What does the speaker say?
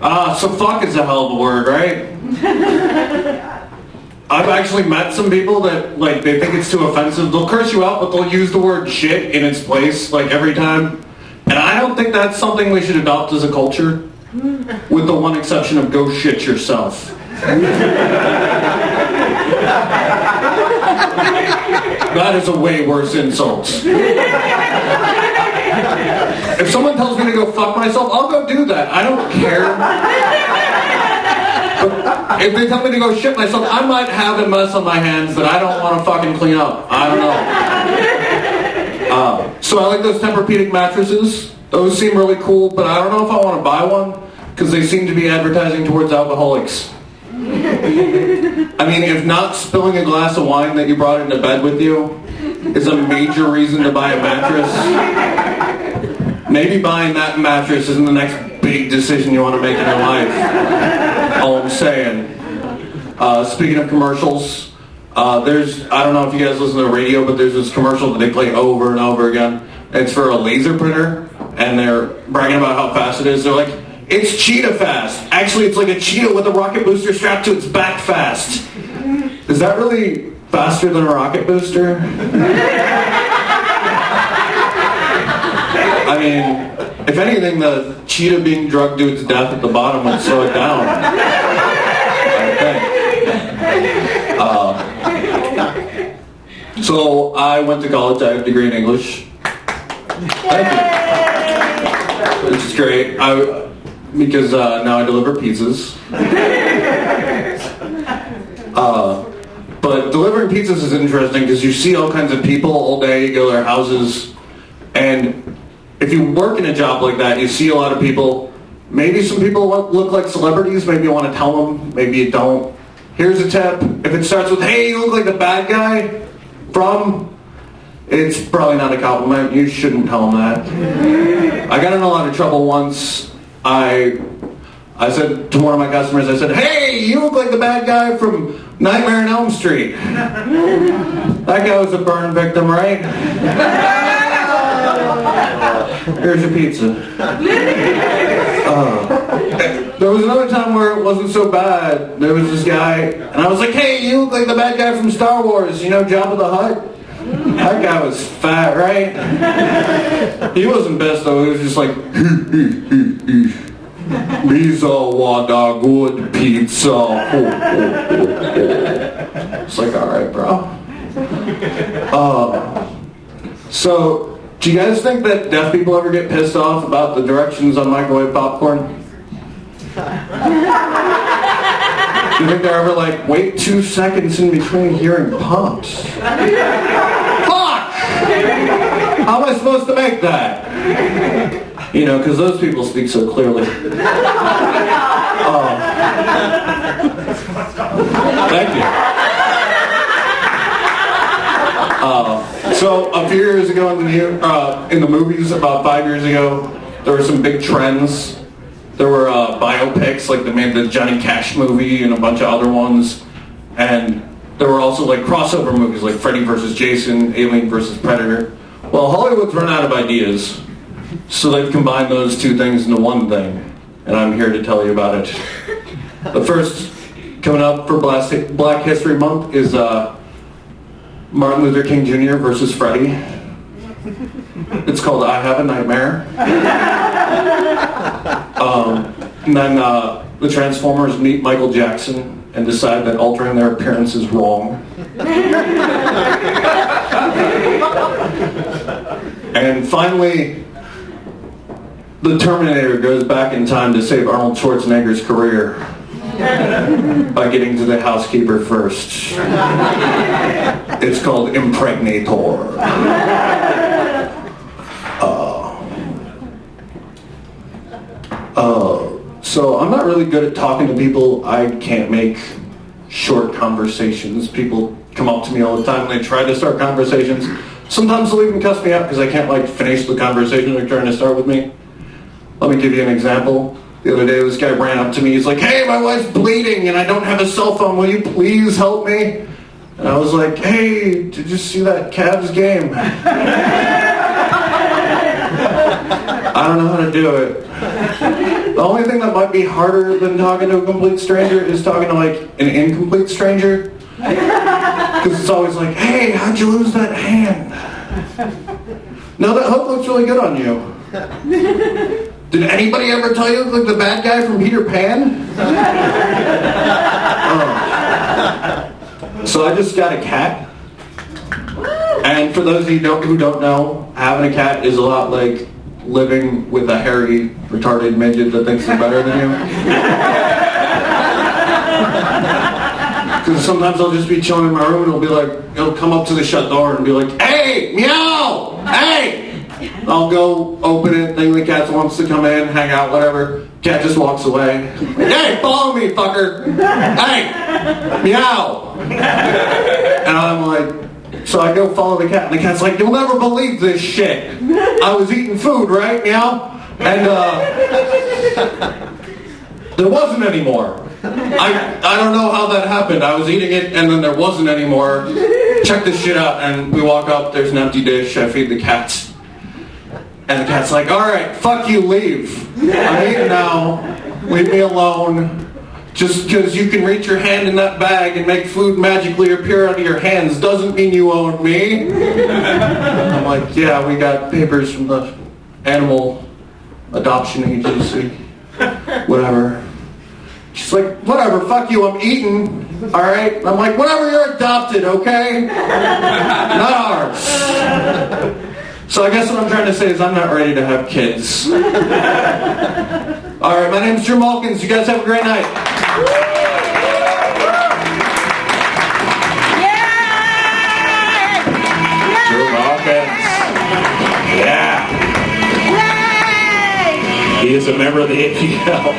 So fuck is a hell of a word, right? I've actually met some people that, like, they think it's too offensive. They'll curse you out, but they'll use the word shit in its place, like, every time. And I don't think that's something we should adopt as a culture, with the one exception of go shit yourself. That is a way worse insult. If someone tells me to go fuck myself, I'll go do that. I don't care. But if they tell me to go shit myself, I might have a mess on my hands that I don't want to fucking clean up. I don't know. So I like those Tempur-Pedic mattresses. Those seem really cool, but I don't know if I want to buy one because they seem to be advertising towards alcoholics. I mean, if not spilling a glass of wine that you brought into bed with you is a major reason to buy a mattress, maybe buying that mattress isn't the next big decision you want to make in your life. All I'm saying. Speaking of commercials, I don't know if you guys listen to the radio, but there's this commercial that they play over and over again. It's for a laser printer, and they're bragging about how fast it is. They're like, it's cheetah fast. Actually, it's like a cheetah with a rocket booster strapped to its back fast. Is that really faster than a rocket booster? I mean, if anything, the cheetah being drugged to its death at the bottom would slow it down. So I went to college. I have a degree in English. Thank you. Which is great. Because now I deliver pizzas. But delivering pizzas is interesting because you see all kinds of people all day. You go to their houses, and if you work in a job like that, you see a lot of people. Maybe some people look like celebrities. Maybe you want to tell them. Maybe you don't. Here's a tip. If it starts with, hey, you look like the bad guy from, it's probably not a compliment. You shouldn't tell them that. I got in a lot of trouble once. I said to one of my customers, I said, hey, you look like the bad guy from Nightmare on Elm Street. That guy was a burn victim, right? Here's your pizza. There was another time where it wasn't so bad. There was this guy, and I was like, hey, you look like the bad guy from Star Wars, you know, Jabba the Hutt? That guy was fat, right? He wasn't best, though. He was just like, these are what are good pizza. It's like, all right, bro. So, do you guys think that deaf people ever get pissed off about the directions on microwave popcorn? Do you think they're ever like, wait 2 seconds in between hearing pops? Fuck! How am I supposed to make that? You know, because those people speak so clearly. Thank you. So a few years ago in the movies, about 5 years ago, there were some big trends. There were biopics, like they made the Johnny Cash movie and a bunch of other ones. And there were also like crossover movies like Freddy vs. Jason, Alien vs. Predator. Well, Hollywood's run out of ideas, so they've combined those two things into one thing. And I'm here to tell you about it. The first coming up for Black History Month is Martin Luther King Jr. versus Freddy. It's called I Have a Nightmare. And then the Transformers meet Michael Jackson and decide that altering their appearance is wrong. And finally, the Terminator goes back in time to save Arnold Schwarzenegger's career by getting to the housekeeper first. It's called Impregnator. So I'm not really good at talking to people. I can't make short conversations. People come up to me all the time and they try to start conversations. Sometimes they'll even cuss me out because I can't like finish the conversation they're trying to start with me. Let me give you an example. The other day this guy ran up to me. He's like, hey, my wife's bleeding and I don't have a cell phone. Will you please help me? And I was like, hey, did you see that Cavs game? I don't know how to do it. The only thing that might be harder than talking to a complete stranger is talking to like an incomplete stranger. Because it's always like, hey, how'd you lose that hand? No, that hook looks really good on you. Did anybody ever tell you you look like the bad guy from Peter Pan? So I just got a cat. And for those of you who don't know, having a cat is a lot like living with a hairy, retarded midget that thinks they're better than you. Because sometimes I'll just be chilling in my room and it'll come up to the shut door and be like, hey, meow, hey! I'll go open it, think the cat wants to come in, hang out, whatever. Cat just walks away. Hey, follow me, fucker! Hey! Meow! And I'm like, so I go follow the cat, and the cat's like, you'll never believe this shit. I was eating food, right, meow? And there wasn't any more. I don't know how that happened. I was eating it, and then there wasn't any more. Check this shit out, and we walk up, there's an empty dish, I feed the cats. And the cat's like, alright, fuck you, leave. I'm eating now, leave me alone. Just because you can reach your hand in that bag and make food magically appear out of your hands doesn't mean you own me. I'm like, yeah, we got papers from the animal adoption agency. Whatever. She's like, whatever, fuck you, I'm eating. Alright? I'm like, whatever, you're adopted, okay? Not ours. So I guess what I'm trying to say is I'm not ready to have kids. Alright, my name's Drew Mulkins. You guys have a great night. Drew Mulkins. Yeah. He is a member of the APL.